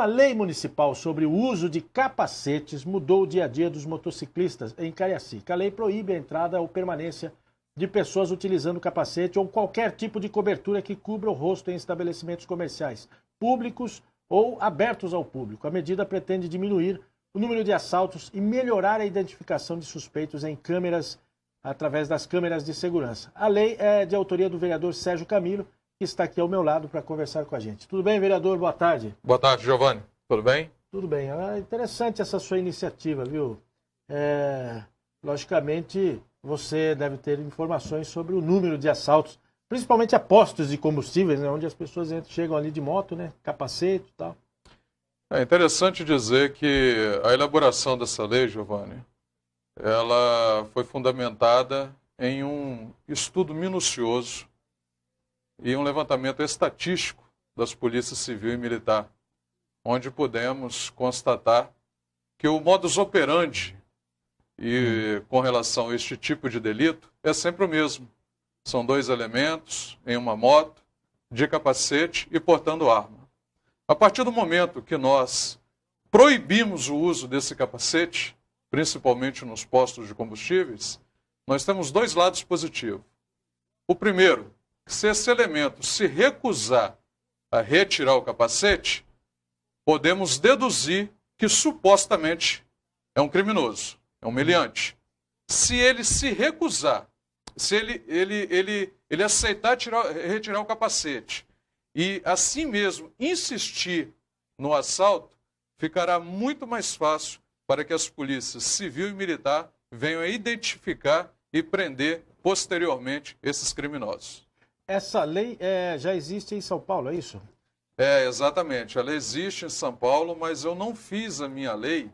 Uma lei municipal sobre o uso de capacetes mudou o dia a dia dos motociclistas em Cariacica. A lei proíbe a entrada ou permanência de pessoas utilizando capacete ou qualquer tipo de cobertura que cubra o rosto em estabelecimentos comerciais, públicos ou abertos ao público. A medida pretende diminuir o número de assaltos e melhorar a identificação de suspeitos em câmeras, através das câmeras de segurança. A lei é de autoria do vereador Sérgio Camilo, que está aqui ao meu lado para conversar com a gente. Tudo bem, vereador? Boa tarde. Boa tarde, Giovanni. Tudo bem? Tudo bem. É interessante essa sua iniciativa, viu? Logicamente, você deve ter informações sobre o número de assaltos, principalmente a postos de combustíveis, né, onde as pessoas chegam ali de moto, né, capacete e tal. É interessante dizer que a elaboração dessa lei, Giovanni, ela foi fundamentada em um estudo minucioso e um levantamento estatístico das polícias civil e militar, onde pudemos constatar que o modus operandi com relação a este tipo de delito é sempre o mesmo. São dois elementos em uma moto, de capacete e portando arma. A partir do momento que nós proibimos o uso desse capacete, principalmente nos postos de combustíveis, nós temos dois lados positivos. O primeiro, se esse elemento se recusar a retirar o capacete, podemos deduzir que supostamente é um criminoso, é um meliante. Se ele se recusar, se ele aceitar retirar o capacete e assim mesmo insistir no assalto, ficará muito mais fácil para que as polícias civil e militar venham a identificar e prender posteriormente esses criminosos. Essa lei já existe em São Paulo, é isso? Exatamente. Ela existe em São Paulo, mas eu não fiz a minha lei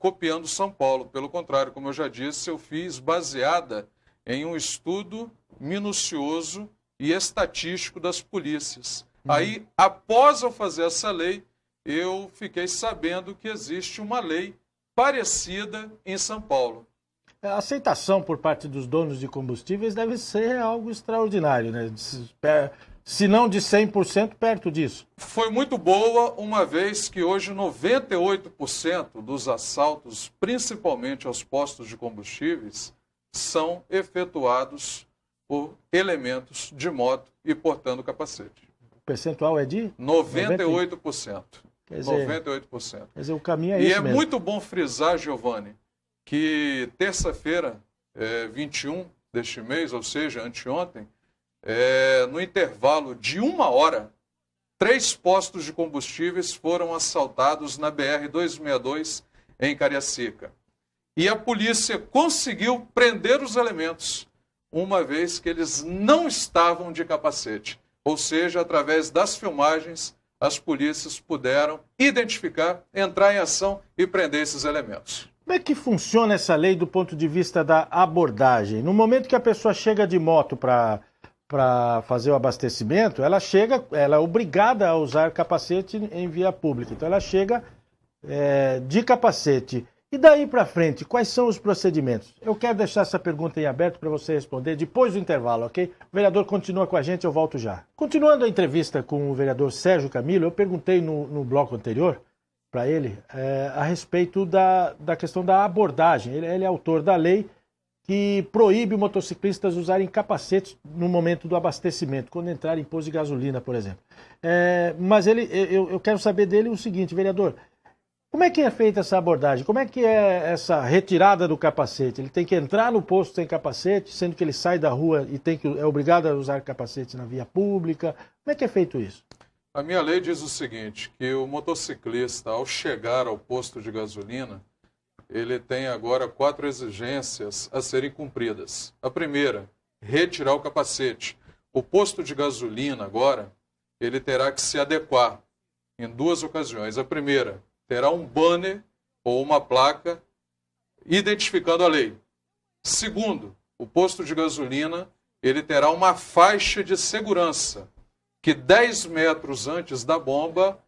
copiando São Paulo. Pelo contrário, como eu já disse, eu fiz baseada em um estudo minucioso e estatístico das polícias. Aí, após eu fazer essa lei, eu fiquei sabendo que existe uma lei parecida em São Paulo. A aceitação por parte dos donos de combustíveis deve ser algo extraordinário, né? Se não de 100%, perto disso. Foi muito boa, uma vez que hoje 98% dos assaltos, principalmente aos postos de combustíveis, são efetuados por elementos de moto e portando capacete. O percentual é de? 98%. Quer dizer, 98%. Quer dizer, o caminho é esse mesmo. E é muito bom frisar, Giovanni, que terça-feira, 21 deste mês, ou seja, anteontem, no intervalo de 1 hora, 3 postos de combustíveis foram assaltados na BR-262 em Cariacica. E a polícia conseguiu prender os elementos, uma vez que eles não estavam de capacete. Ou seja, através das filmagens, as polícias puderam identificar, entrar em ação e prender esses elementos. Como é que funciona essa lei do ponto de vista da abordagem? No momento que a pessoa chega de moto para fazer o abastecimento, ela é obrigada a usar capacete em via pública. Então ela chega de capacete. E daí para frente, quais são os procedimentos? Eu quero deixar essa pergunta em aberto para você responder depois do intervalo, ok? O vereador continua com a gente, eu volto já. Continuando a entrevista com o vereador Sérgio Camilo, eu perguntei no bloco anterior para ele a respeito da questão da abordagem. Ele é autor da lei que proíbe motociclistas usarem capacetes no momento do abastecimento, quando entrarem em posto de gasolina, por exemplo. Mas eu quero saber dele o seguinte, vereador, como é que é feita essa abordagem? Como é que é essa retirada do capacete? Ele tem que entrar no posto sem capacete, sendo que ele sai da rua e é obrigado a usar capacete na via pública? Como é que é feito isso? A minha lei diz o seguinte, que o motociclista, ao chegar ao posto de gasolina, ele tem agora 4 exigências a serem cumpridas. A primeira, retirar o capacete. O posto de gasolina agora, ele terá que se adequar em 2 ocasiões. A primeira, terá um banner ou uma placa identificando a lei. Segundo, o posto de gasolina, ele terá uma faixa de segurança, que 10 metros antes da bomba,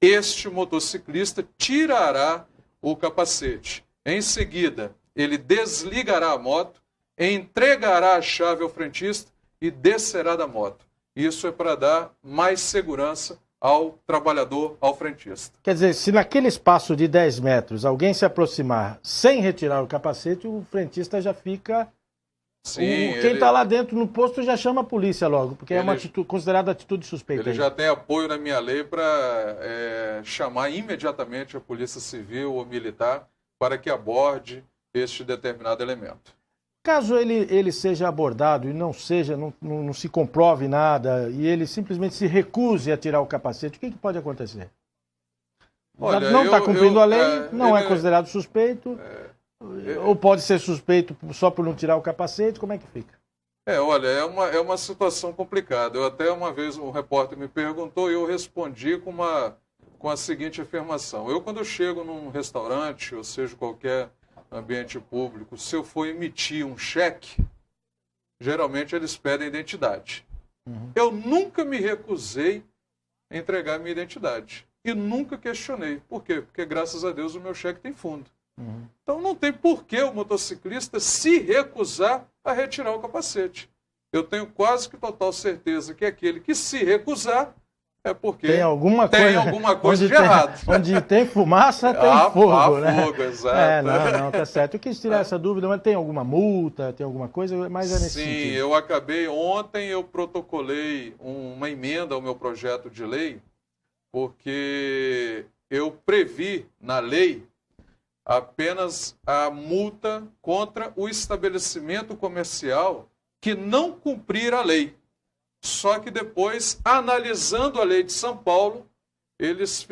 este motociclista tirará o capacete. Em seguida, ele desligará a moto, entregará a chave ao frentista e descerá da moto. Isso é para dar mais segurança ao trabalhador, ao frentista. Quer dizer, se naquele espaço de 10 metros alguém se aproximar sem retirar o capacete, o frentista já fica... Sim, quem está lá dentro no posto já chama a polícia logo, porque é uma atitude, considerada atitude suspeita. Ele já tem apoio na minha lei para chamar imediatamente a polícia civil ou militar para que aborde este determinado elemento. Caso ele seja abordado e não se comprove nada, e ele simplesmente se recuse a tirar o capacete, o que pode acontecer? Olha, não está cumprindo a lei, não é considerado suspeito, ou pode ser suspeito só por não tirar o capacete, como é que fica? Olha, é uma situação complicada. Eu até uma vez um repórter me perguntou e eu respondi com a seguinte afirmação. Quando eu chego num restaurante, ou seja, qualquer ambiente público, se eu for emitir um cheque, geralmente eles pedem identidade. Uhum. Eu nunca me recusei a entregar minha identidade. E nunca questionei. Por quê? Porque, graças a Deus, o meu cheque tem fundo. Uhum. Então não tem por que o motociclista se recusar a retirar o capacete. Eu tenho quase que total certeza que aquele que se recusar é porque tem alguma coisa de errado. Onde tem fumaça, tem fogo, né? Fogo, exato. Não, tá certo. Eu quis tirar essa dúvida, mas tem alguma multa, tem alguma coisa, mas é nesse sentido. Sim, eu acabei, ontem eu protocolei uma emenda ao meu projeto de lei, porque eu previ na lei apenas a multa contra o estabelecimento comercial que não cumprir a lei. Só que depois, analisando a lei de São Paulo, eles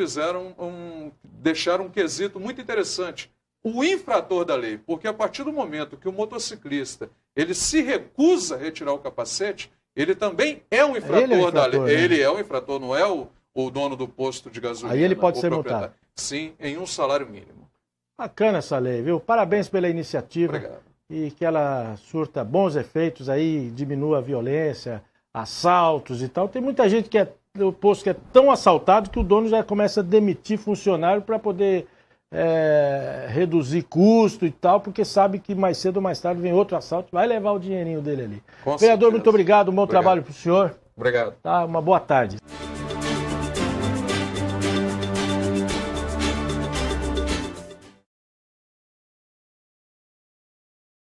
deixaram um quesito muito interessante. O infrator da lei, porque a partir do momento que o motociclista ele se recusa a retirar o capacete, ele também é um infrator da lei. Né? Ele é um infrator, não é o dono do posto de gasolina. Aí ele pode ser multado. Sim, em um salário mínimo. Bacana essa lei, viu? Parabéns pela iniciativa. Obrigado. E que ela surta bons efeitos aí, diminua a violência, assaltos e tal. Tem muita gente o posto que é tão assaltado que o dono já começa a demitir funcionário para poder reduzir custo e tal, porque sabe que mais cedo ou mais tarde vem outro assalto, vai levar o dinheirinho dele ali. Vereador, muito obrigado, um bom trabalho para o senhor. Obrigado. Tá, uma boa tarde.